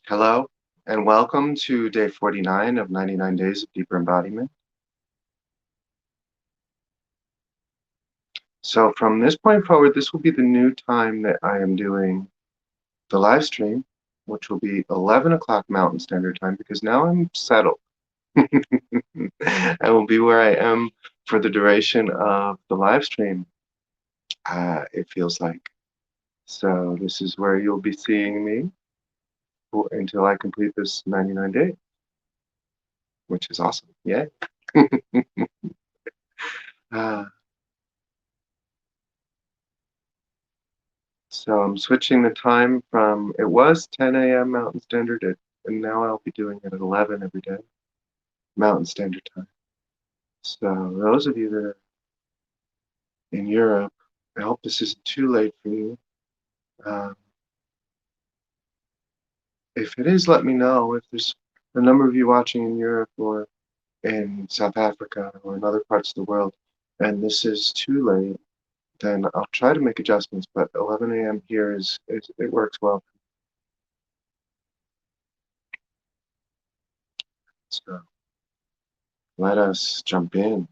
Hello, and welcome to day 49 of 99 Days of Deeper Embodiment. So from this point forward, this will be the new time that I am doing the live stream, which will be 11 o'clock Mountain Standard Time, because now I'm settled. I will be where I am for the duration of the live stream, it feels like. So this is where you'll be seeing me until I complete this 99 days, which is awesome. Yay. Ah. So I'm switching the time from, it was 10 a.m. Mountain Standard, and now I'll be doing it at 11 every day, Mountain Standard Time. So those of you that are in Europe, I hope this isn't too late for you. Um, if it is, let me know. If there's a number of you watching in Europe or in South Africa or in other parts of the world, and this is too late, then I'll try to make adjustments, but 11 a.m. here it works well. So let us jump in.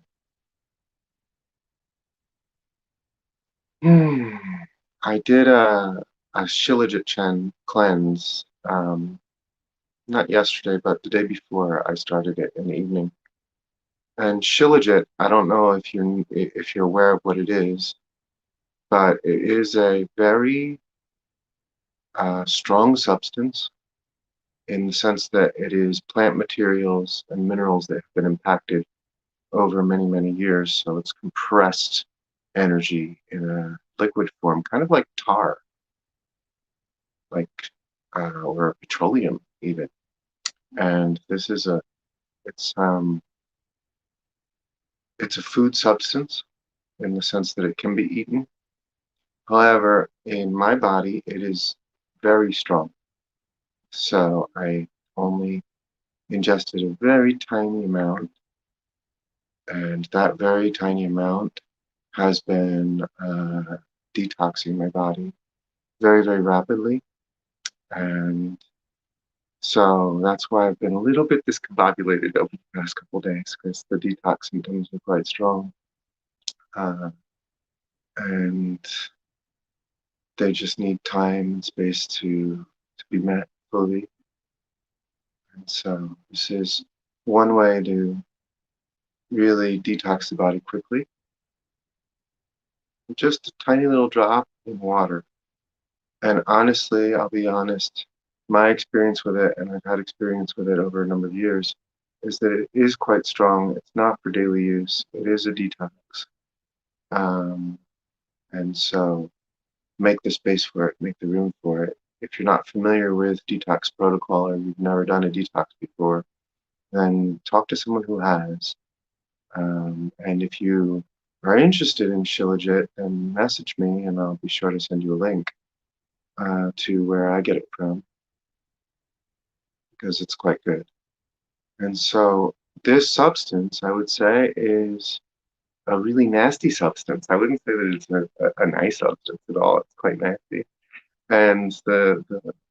Hmm. I did a Shilajit Chen cleanse, not yesterday, but the day before I started it in the evening. And Shilajit, I don't know if you're aware of what it is, but it is a very strong substance in the sense that it is plant materials and minerals that have been impacted over many, many years. So it's compressed energy in a liquid form, kind of like tar, like or petroleum even. And this is it's a food substance in the sense that it can be eaten. However, in my body, it is very strong. So I only ingested a very tiny amount, and that very tiny amount has been detoxing my body very, very rapidly. And so that's why I've been a little bit discombobulated over the past couple of days because the detox symptoms are quite strong. Uh, and they just need time and space to be met fully. And so this is one way to really detox the body quickly. Just a tiny little drop in water. And honestly, I'll be honest, my experience with it, and I've had experience with it over a number of years, is that it is quite strong. It's not for daily use. It is a detox. Um, and so make the space for it, make the room for it. If you're not familiar with detox protocol or you've never done a detox before, then talk to someone who has. And if you are interested in Shilajit, then message me and I'll be sure to send you a link to where I get it from because it's quite good. And so this substance, I would say, is a really nasty substance. I wouldn't say that it's a nice substance at all. It's quite nasty. And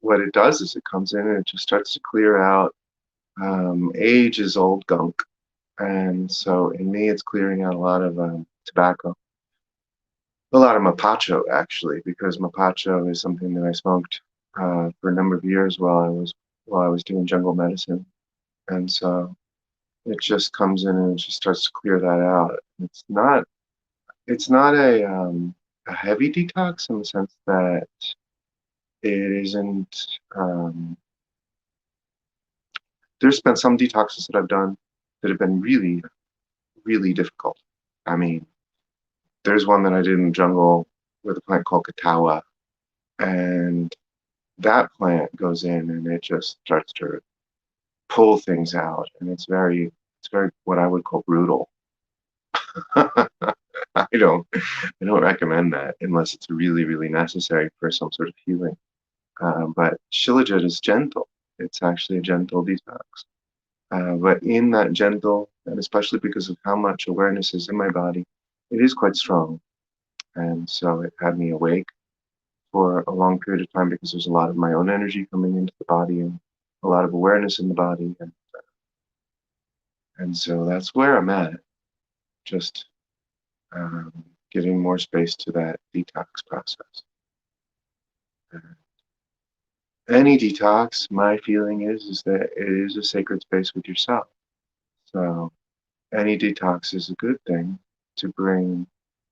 what it does is it comes in and it just starts to clear out age is old gunk. And so in me, it's clearing out a lot of tobacco, a lot of mapacho actually, because mapacho is something that I smoked for a number of years while I was doing jungle medicine, and so it just comes in and it just starts to clear that out. It's not a heavy detox in the sense that it isn't. There's been some detoxes that I've done that have been really, really difficult. I mean, there's one that I did in the jungle with a plant called katawa, and that plant goes in and it just starts to pull things out, and it's very what I would call brutal. I don't recommend that unless it's really, really necessary for some sort of healing. But Shilajit is gentle. It's actually a gentle detox. But in that gentle, and especially because of how much awareness is in my body, it is quite strong. And so it had me awake for a long period of time because there's a lot of my own energy coming into the body. And a lot of awareness in the body, and so that's where I'm at. Just um, giving more space to that detox process. Any detox, my feeling is that it is a sacred space with yourself. So any detox is a good thing to bring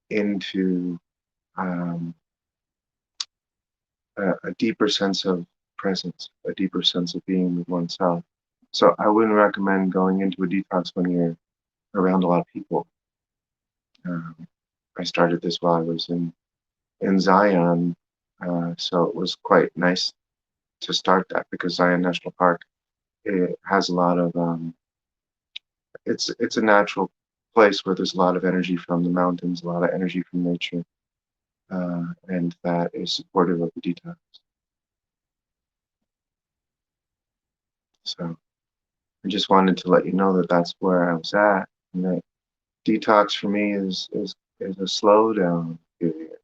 into um, a deeper sense of presence, a deeper sense of being with oneself. So I wouldn't recommend going into a detox when you're around a lot of people. Um, I started this while I was in Zion, so it was quite nice to start that because Zion National Park, it has a lot of it's a natural place where there's a lot of energy from the mountains, a lot of energy from nature, and that is supportive of the detox. So I just wanted to let you know that that's where I was at, and that detox for me is a slowdown period.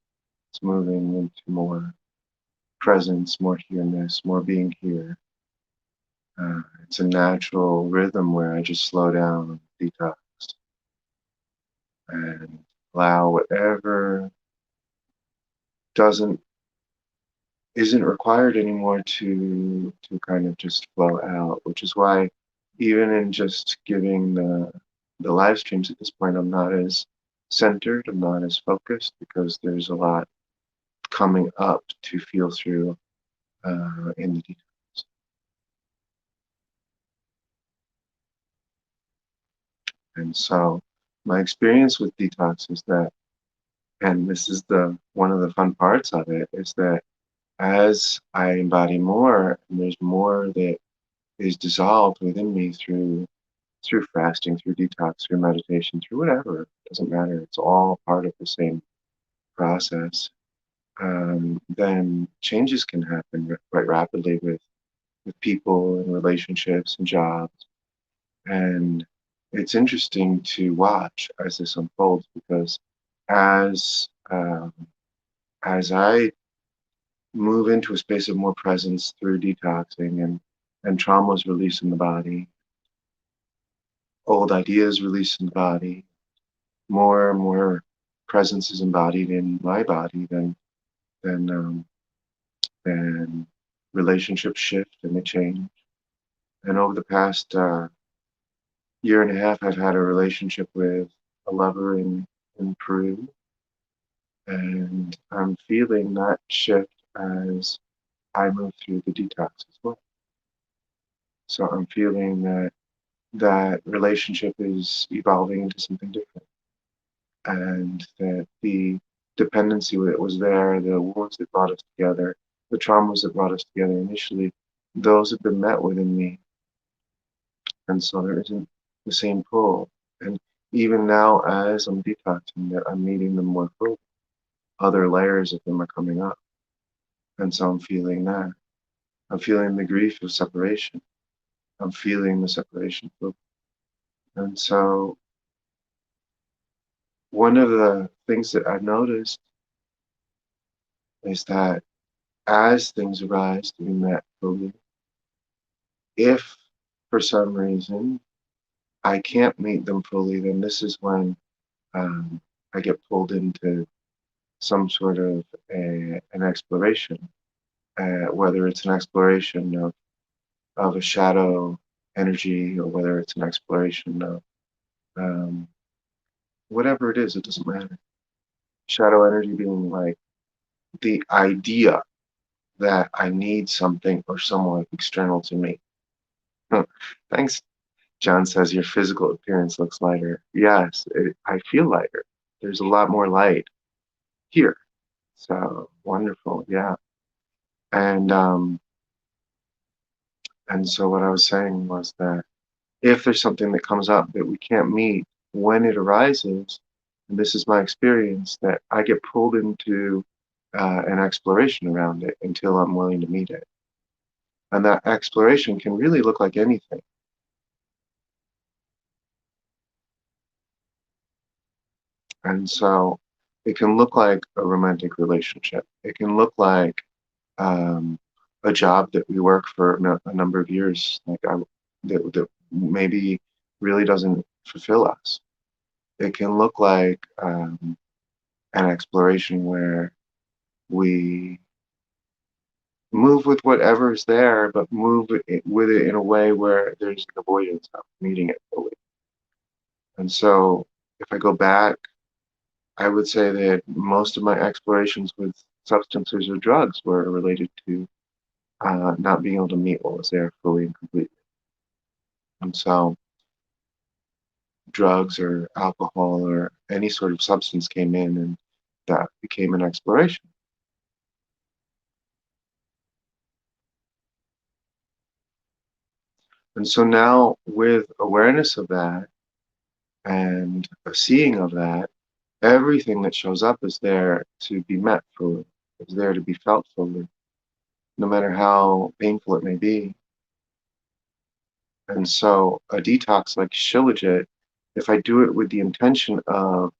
It's moving into more presence, more here-ness, more being here. It's a natural rhythm where I just slow down, detox, and allow whatever doesn't isn't required anymore to kind of just flow out, which is why even in just giving the live streams at this point, I'm not as centered, I'm not as focused because there's a lot coming up to feel through in the details. And so my experience with detox is that, and this is the one of the fun parts of it, is that as I embody more, and there's more that is dissolved within me through fasting, through detox, through meditation, through whatever. It doesn't matter. It's all part of the same process. Then changes can happen quite rapidly with people and relationships and jobs. And it's interesting to watch as this unfolds because as um, as I move into a space of more presence through detoxing and traumas release in the body, old ideas release in the body, more and more presence is embodied in my body, then then relationships shift and they change. And over the past year and a half, I've had a relationship with a lover in Peru, and I'm feeling that shift as I move through the detox as well. So I'm feeling that that relationship is evolving into something different, and that the dependency that was there, the wounds that brought us together, the traumas that brought us together initially, those have been met within me, and so there isn't the same pull. And even now, as I'm detoxing, that I'm meeting them more fully, other layers of them are coming up, and so I'm feeling that. I'm feeling the grief of separation. I'm feeling the separation feel. And so one of the things that I've noticed is that as things arise to be met fully, if for some reason I can't meet them fully, then this is when I get pulled into some sort of an exploration, whether it's an exploration of a shadow energy or whether it's an exploration of um, whatever it is, it doesn't matter. Shadow energy being like the idea that I need something or someone external to me. Thanks. John says your physical appearance looks lighter. Yes, I feel lighter. There's a lot more light here. So wonderful, yeah. And um, and so what I was saying was that if there's something that comes up that we can't meet when it arises, and this is my experience, that I get pulled into an exploration around it until I'm willing to meet it. And that exploration can really look like anything. And so it can look like a romantic relationship. It can look like um, a job that we work for a number of years, that maybe really doesn't fulfill us. It can look like an exploration where we move with whatever's there, but move with it in a way where there's an avoidance of meeting it fully. And so if I go back, I would say that most of my explorations with substances or drugs were related to not being able to meet what was there fully and completely. And so drugs or alcohol or any sort of substance came in, and that became an exploration. And so now, with awareness of that and a seeing of that, everything that shows up is there to be met fully, is there to be felt fully, no matter how painful it may be. And so, a detox like Shilajit, if I do it with the intention of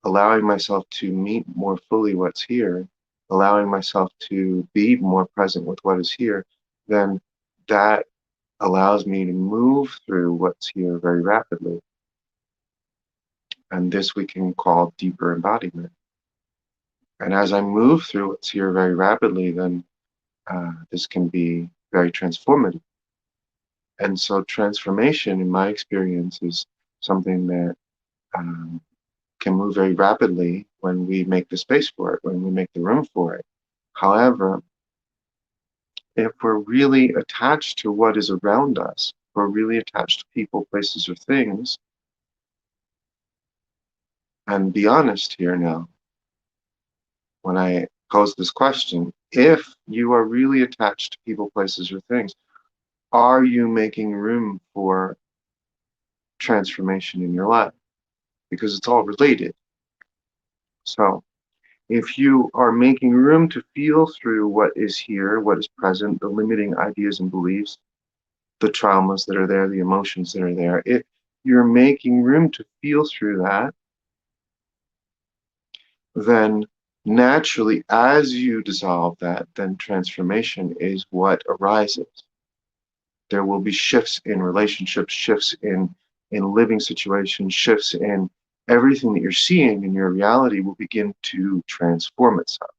allowing myself to meet more fully what's here, allowing myself to be more present with what is here, then that allows me to move through what's here very rapidly. And this we can call deeper embodiment. And as I move through what's here very rapidly, then this can be very transformative. And so, transformation, in my experience, is something that um, can move very rapidly when we make the space for it, when we make the room for it. However, if we're really attached to what is around us, if we're really attached to people, places, or things, and be honest here now, when I pose this question, if you are really attached to people, places, or things, are you making room for transformation in your life? Because it's all related. So, if you are making room to feel through what is here, what is present, the limiting ideas and beliefs, the traumas that are there, the emotions that are there, if you're making room to feel through that, then naturally, as you dissolve that, then transformation is what arises. There will be shifts in relationships, shifts in living situations, shifts in everything that you're seeing in your reality will begin to transform itself.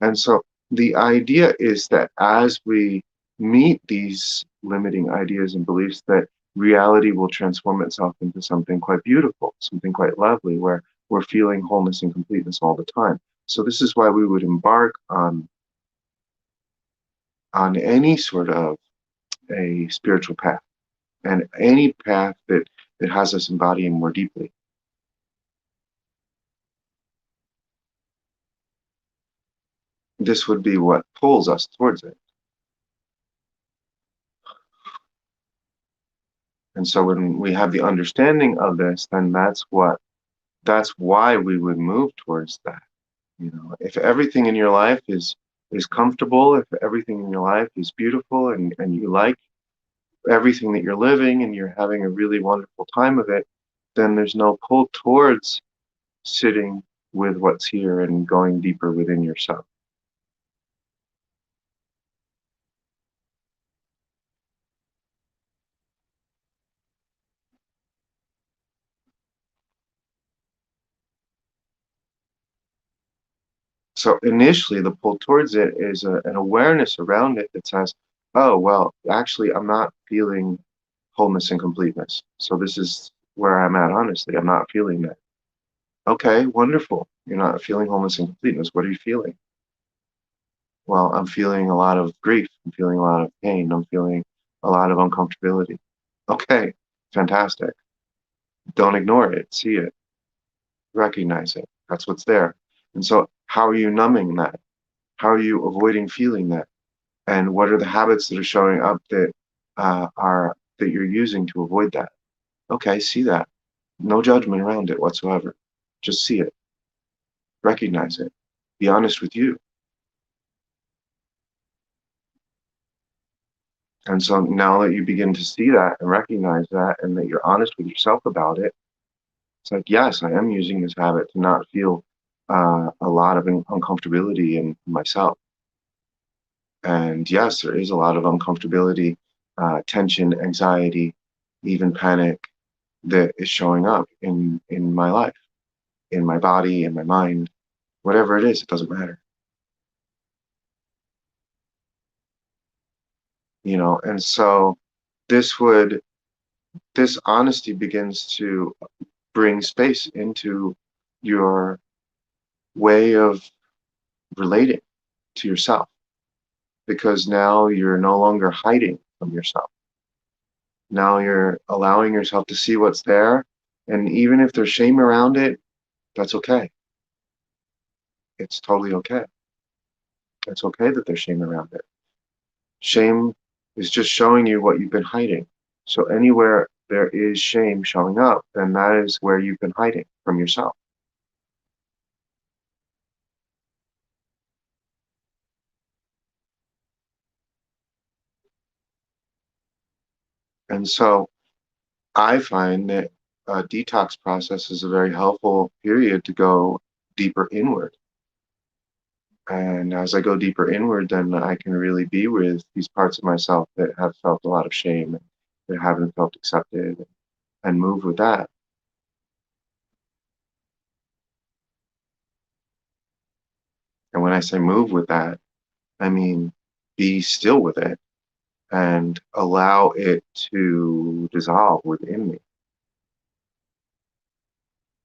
And so the idea is that as we meet these limiting ideas and beliefs, that reality will transform itself into something quite beautiful, something quite lovely, where we're feeling wholeness and completeness all the time. So this is why we would embark on any sort of a spiritual path, and any path that has us embodying more deeply. This would be what pulls us towards it. And so when we have the understanding of this, then that's why we would move towards that. You know, if everything in your life is comfortable, if everything in your life is beautiful, and you like everything that you're living and you're having a really wonderful time of it, then there's no pull towards sitting with what's here and going deeper within yourself. So initially, the pull towards it is an awareness around it that says, oh, well, actually, I'm not feeling wholeness and completeness. So this is where I'm at, honestly. I'm not feeling that. Okay, wonderful. You're not feeling wholeness and completeness. What are you feeling? Well, I'm feeling a lot of grief. I'm feeling a lot of pain. I'm feeling a lot of uncomfortability. Okay, fantastic. Don't ignore it. See it. Recognize it. That's what's there. And so, how are you numbing that? How are you avoiding feeling that? And what are the habits that are showing up that you're using to avoid that? Okay, see that. No judgment around it whatsoever. Just see it. Recognize it. Be honest with you. And so now that you begin to see that and recognize that, and that you're honest with yourself about it, it's like, yes, I am using this habit to not feel a lot of uncomfortability in myself. And yes, there is a lot of uncomfortability, tension, anxiety, even panic that is showing up in my life, in my body, in my mind, whatever it is, it doesn't matter. And so this would this honesty begins to bring space into your way of relating to yourself, because now you're no longer hiding from yourself. Now you're allowing yourself to see what's there, and even if there's shame around it, that's okay. It's totally okay. It's okay that there's shame around it. Shame is just showing you what you've been hiding. So anywhere there is shame showing up, then that is where you've been hiding from yourself. And so I find that a detox process is a very helpful period to go deeper inward. And as I go deeper inward, then I can really be with these parts of myself that have felt a lot of shame, that haven't felt accepted, and move with that. And when I say move with that, I mean be still with it and allow it to dissolve within me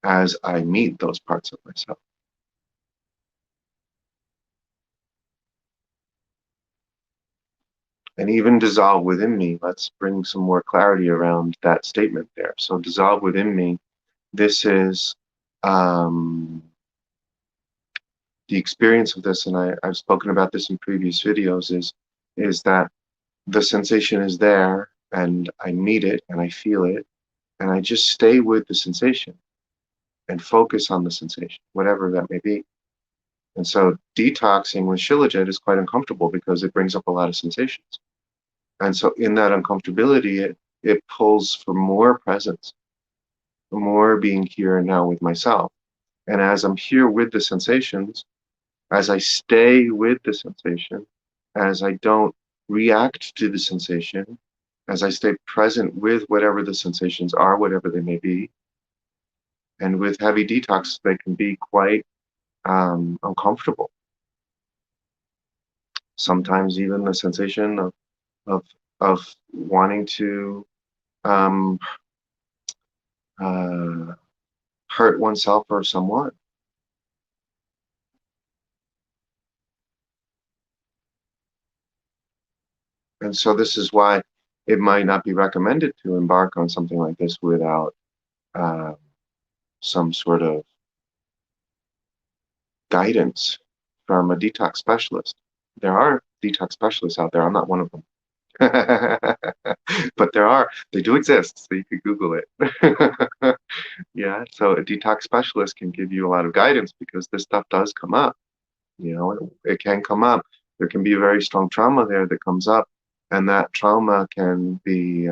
as I meet those parts of myself. And even dissolve within me, let's bring some more clarity around that statement there. So, dissolve within me, this is the experience of this, and I've spoken about this in previous videos, is that the sensation is there, and I meet it, and I feel it, and I just stay with the sensation and focus on the sensation, whatever that may be. And so detoxing with Shilajit is quite uncomfortable because it brings up a lot of sensations. And so in that uncomfortability, it pulls for more presence, for more being here and now with myself. And as I'm here with the sensations, as I stay with the sensation, as I don't react to the sensation, as I stay present with whatever the sensations are, whatever they may be, and with heavy detox, they can be quite uncomfortable. Sometimes even the sensation of of wanting to um, uh, hurt oneself or someone. And so this is why it might not be recommended to embark on something like this without uh, some sort of guidance from a detox specialist. There are detox specialists out there. I'm not one of them. But there are. They do exist, so you could Google it. Yeah, so a detox specialist can give you a lot of guidance because this stuff does come up. It can come up. There can be a very strong trauma there that comes up, and that trauma can be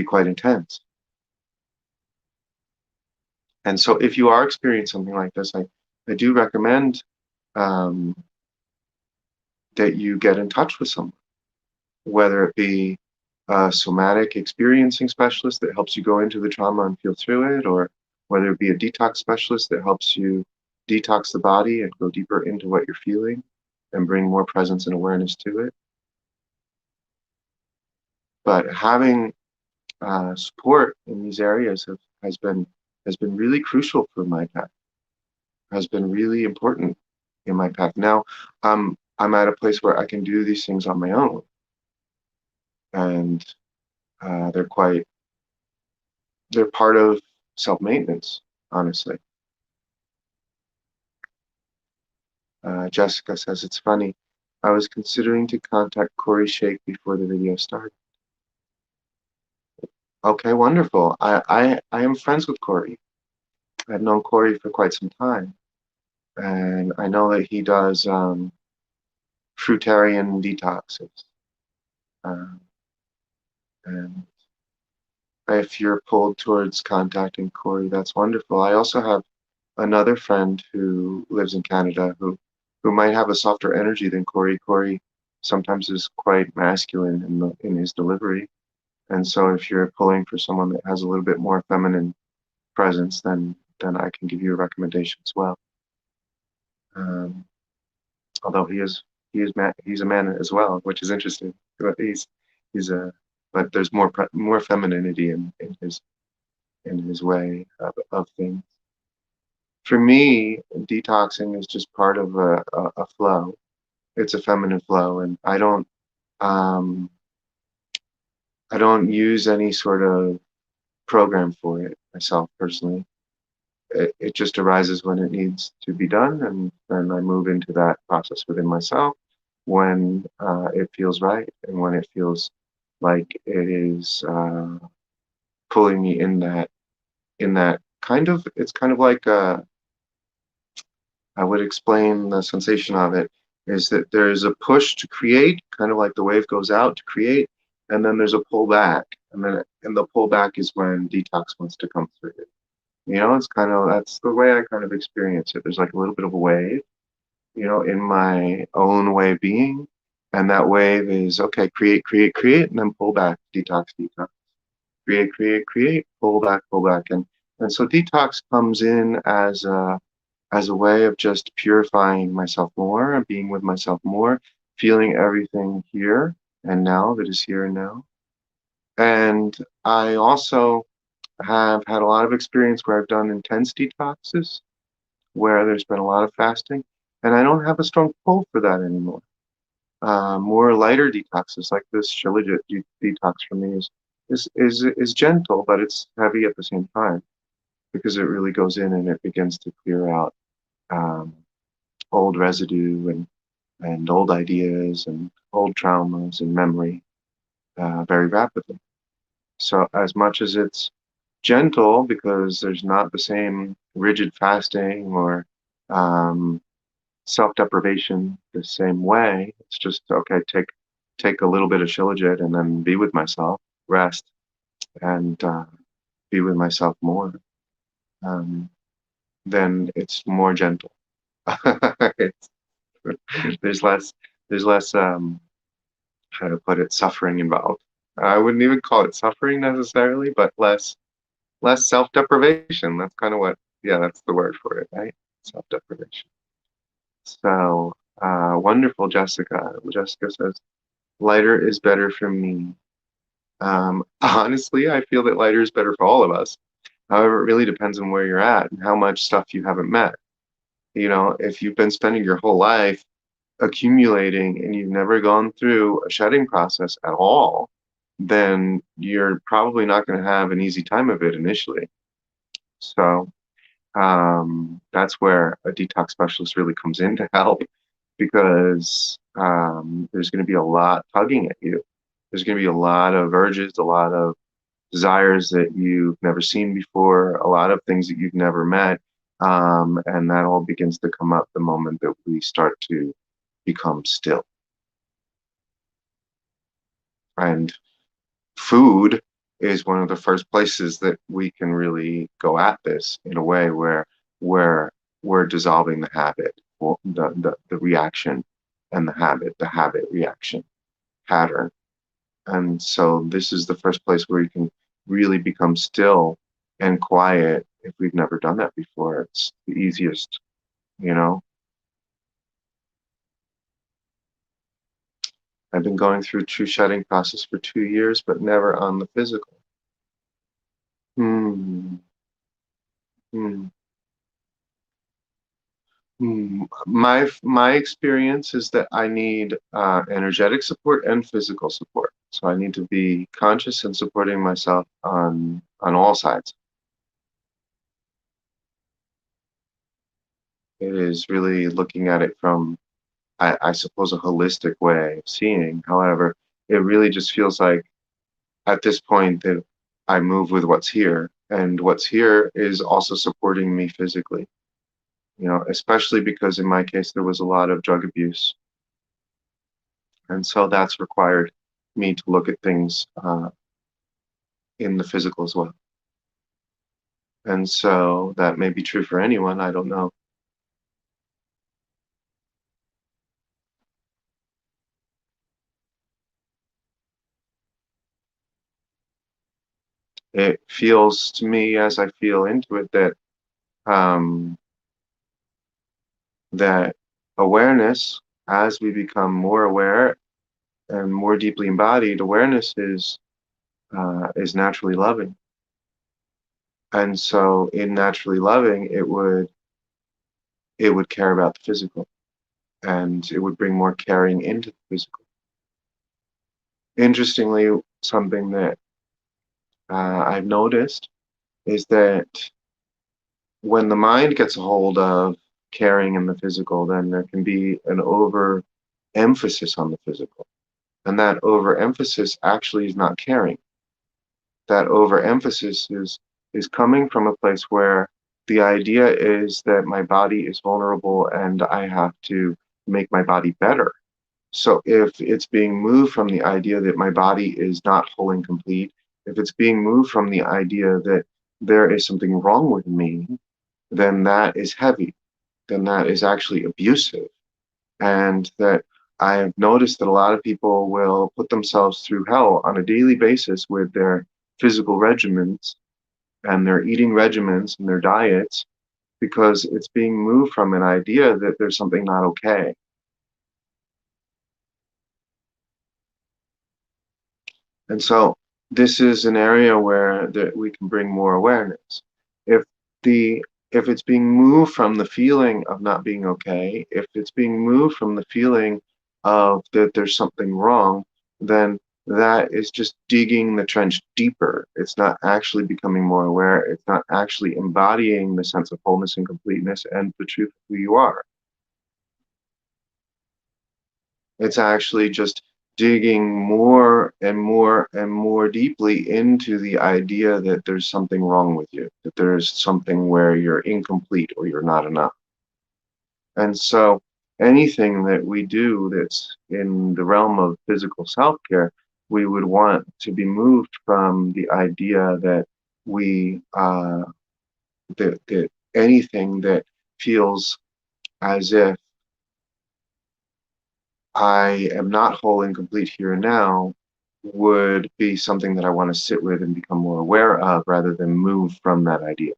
quite intense. And so, if you are experiencing something like this, I do recommend um, that you get in touch with someone, whether it be a somatic experiencing specialist that helps you go into the trauma and feel through it, or whether it be a detox specialist that helps you detox the body and go deeper into what you're feeling and bring more presence and awareness to it. But having support in these areas has been really crucial for my path, has been really important in my path. Now I'm at a place where I can do these things on my own, and they're part of self-maintenance, honestly. Jessica says, it's funny. I was considering to contact Corey Shake before the video started. Okay, wonderful. I am friends with Corey. I've known Corey for quite some time. And I know that he does fruitarian detoxes. Um, and if you're pulled towards contacting Corey, that's wonderful. I also have another friend who lives in Canada who who might have a softer energy than Corey. Corey sometimes is quite masculine in his delivery. And so if you're pulling for someone that has a little bit more feminine presence, then I can give you a recommendation as well. Um, Although he's a man as well, which is interesting. But he's a but there's more femininity in his way of things. For me, detoxing is just part of a flow. It's a feminine flow, and um, I don't use any sort of program for it myself personally. It just arises when it needs to be done, and then I move into that process within myself when it feels right and when it feels like it is pulling me in that kind of. It's kind of like I would explain the sensation of it is that there's a push to create, kind of like the wave goes out to create, and then there's a pull back, and the pull back is when detox wants to come through. It's kind of that's the way I kind of experience it. There's like a little bit of a wave, in my own way of being, and that wave is okay, create, create, create, and then pull back, detox, detox, create, create, create, pull back, and so detox comes in as a way of just purifying myself more and being with myself more, feeling everything here and now that is here and now. And I also have had a lot of experience where I've done intense detoxes, where there's been a lot of fasting, and I don't have a strong pull for that anymore. More lighter detoxes like this Shilajit detox for me is gentle, but it's heavy at the same time because it really goes in and it begins to clear out um, old residue and old ideas and old traumas and memory very rapidly. So as much as it's gentle because there's not the same rigid fasting or um, self-deprivation the same way. It's just okay, take a little bit of Shilajit and then be with myself, rest, and be with myself more. Um, then it's more gentle. it's, there's less there's less how to put it, suffering involved. I wouldn't even call it suffering necessarily, but less self-deprivation. That's kind of what, yeah, that's the word for it, right? Self-deprivation. So, wonderful, Jessica. Jessica says, lighter is better for me. Honestly, I feel that lighter is better for all of us. However, it really depends on where you're at and how much stuff you haven't met. If you've been spending your whole life accumulating and you've never gone through a shedding process at all, then you're probably not going to have an easy time of it initially. So that's where a detox specialist really comes in to help because there's going to be a lot tugging at you. There's going to be a lot of urges, a lot of desires that you've never seen before, a lot of things that you've never met. And that all begins to come up the moment that we start to become still. And food is one of the first places that we can really go at this in a way where we're dissolving the habit, or the reaction and the habit reaction pattern. And so this is the first place where you can really become still and quiet if we've never done that before. It's the easiest, you know. I've been going through true shedding process for 2 years, but never on the physical. Hmm. Hmm. My experience is that I need energetic support and physical support. So I need to be conscious and supporting myself on all sides. It is really looking at it from, I suppose, a holistic way of seeing. However, it really just feels like at this point that I move with what's here, and what's here is also supporting me physically. Especially because in my case there was a lot of drug abuse. And so that's required me to look at things in the physical as well. And so that may be true for anyone, I don't know. It feels to me, as I feel into it, that um, that awareness, as we become more aware and more deeply embodied, awareness is naturally loving. And so, in naturally loving, it would care about the physical, and it would bring more caring into the physical. Interestingly, something that I've noticed is that when the mind gets a hold of caring in the physical, then there can be an over emphasis on the physical. And that overemphasis actually is not caring. That overemphasis is coming from a place where the idea is that my body is vulnerable and I have to make my body better. So if it's being moved from the idea that my body is not whole and complete, if it's being moved from the idea that there is something wrong with me, then that is heavy. Then that is actually abusive. And that I have noticed that a lot of people will put themselves through hell on a daily basis with their physical regimens and their eating regimens and their diets because it's being moved from an idea that there's something not okay. And so this is an area where that we can bring more awareness. If the if it's being moved from the feeling of not being okay, if it's being moved from the feeling of that there's something wrong, then that is just digging the trench deeper. It's not actually becoming more aware. It's not actually embodying the sense of wholeness and completeness and the truth of who you are. It's actually just digging more and more and more deeply into the idea that there's something wrong with you, that there's something where you're incomplete or you're not enough. And so anything that we do that's in the realm of physical self-care, we would want to be moved from the idea that we that anything that feels as if I am not whole and complete here and now would be something that I want to sit with and become more aware of rather than move from that idea.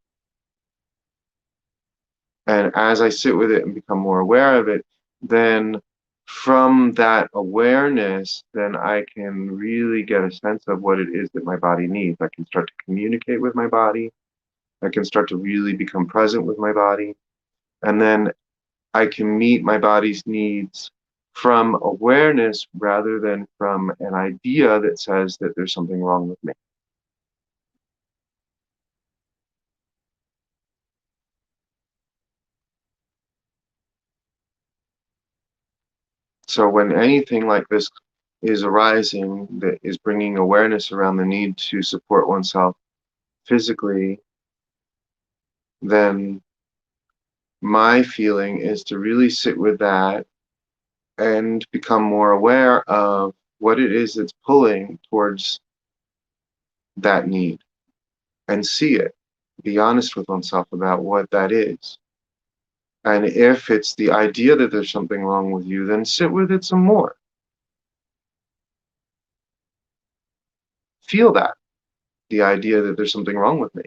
And as I sit with it and become more aware of it, then from that awareness, then I can really get a sense of what it is that my body needs. I can start to communicate with my body. I can start to really become present with my body. And then I can meet my body's needs from awareness rather than from an idea that says that there's something wrong with me. So when anything like this is arising that is bringing awareness around the need to support oneself physically, then my feeling is to really sit with that and become more aware of what it is that's pulling towards that need and see it. Be honest with oneself about what that is. And if it's the idea that there's something wrong with you, then sit with it some more. Feel that, the idea that there's something wrong with me.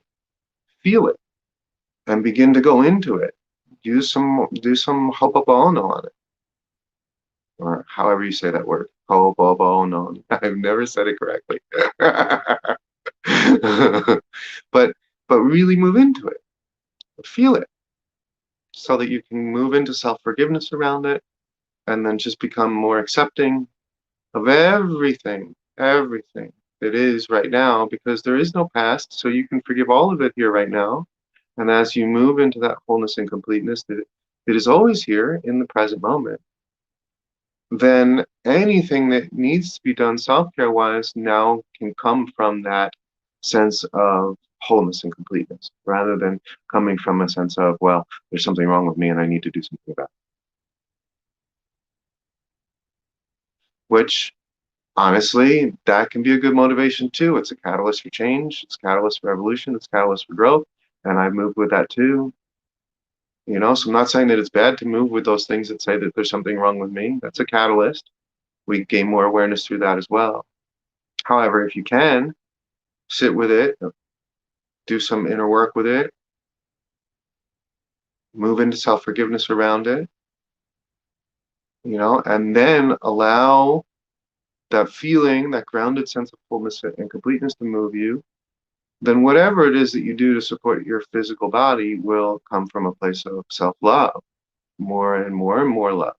Feel it and begin to go into it. Do some ho'oponopono on it, or however you say that word. Ho'oponopono. I've never said it correctly. but but really move into it. Feel it so that you can move into self-forgiveness around it and then just become more accepting of everything that is right now, because there is no past, so you can forgive all of it here right now. And as you move into that wholeness and completeness that is always here in the present moment, then anything that needs to be done self-care wise now can come from that sense of wholeness and completeness rather than coming from a sense of, well, there's something wrong with me and I need to do something about it. Which honestly, that can be a good motivation too. It's a catalyst for change, it's a catalyst for evolution, it's a catalyst for growth. And I've moved with that too. So I'm not saying that it's bad to move with those things that say that there's something wrong with me. That's a catalyst. We gain more awareness through that as well. However, if you can, sit with it, do some inner work with it, move into self-forgiveness around it, and then allow that feeling, that grounded sense of fullness and completeness to move you, then whatever it is that you do to support your physical body will come from a place of self-love, more and more and more love,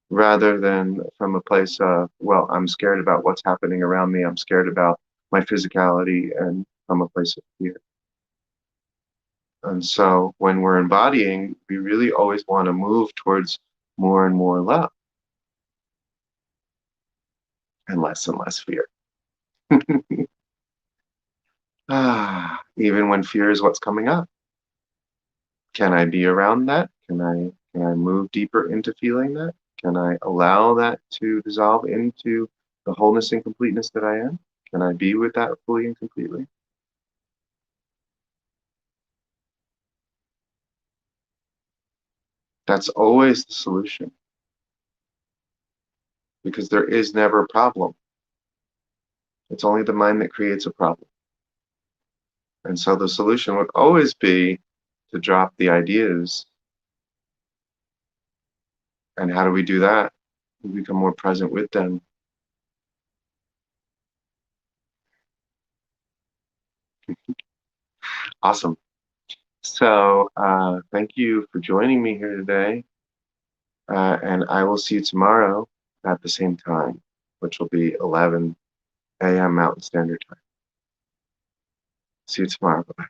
rather than from a place of, well, I'm scared about what's happening around me, I'm scared about my physicality, and from a place of fear. And so when we're embodying, we really always want to move towards more and more love and less fear. Even when fear is what's coming up. Can I be around that? Can I move deeper into feeling that? Can I allow that to dissolve into the wholeness and completeness that I am? Can I be with that fully and completely? That's always the solution, because there is never a problem. It's only the mind that creates a problem. And so the solution would always be to drop the ideas. And how do we do that? We become more present with them. Awesome. So thank you for joining me here today. And I will see you tomorrow at the same time, which will be 11 a.m. Mountain Standard Time. See you tomorrow. Bye.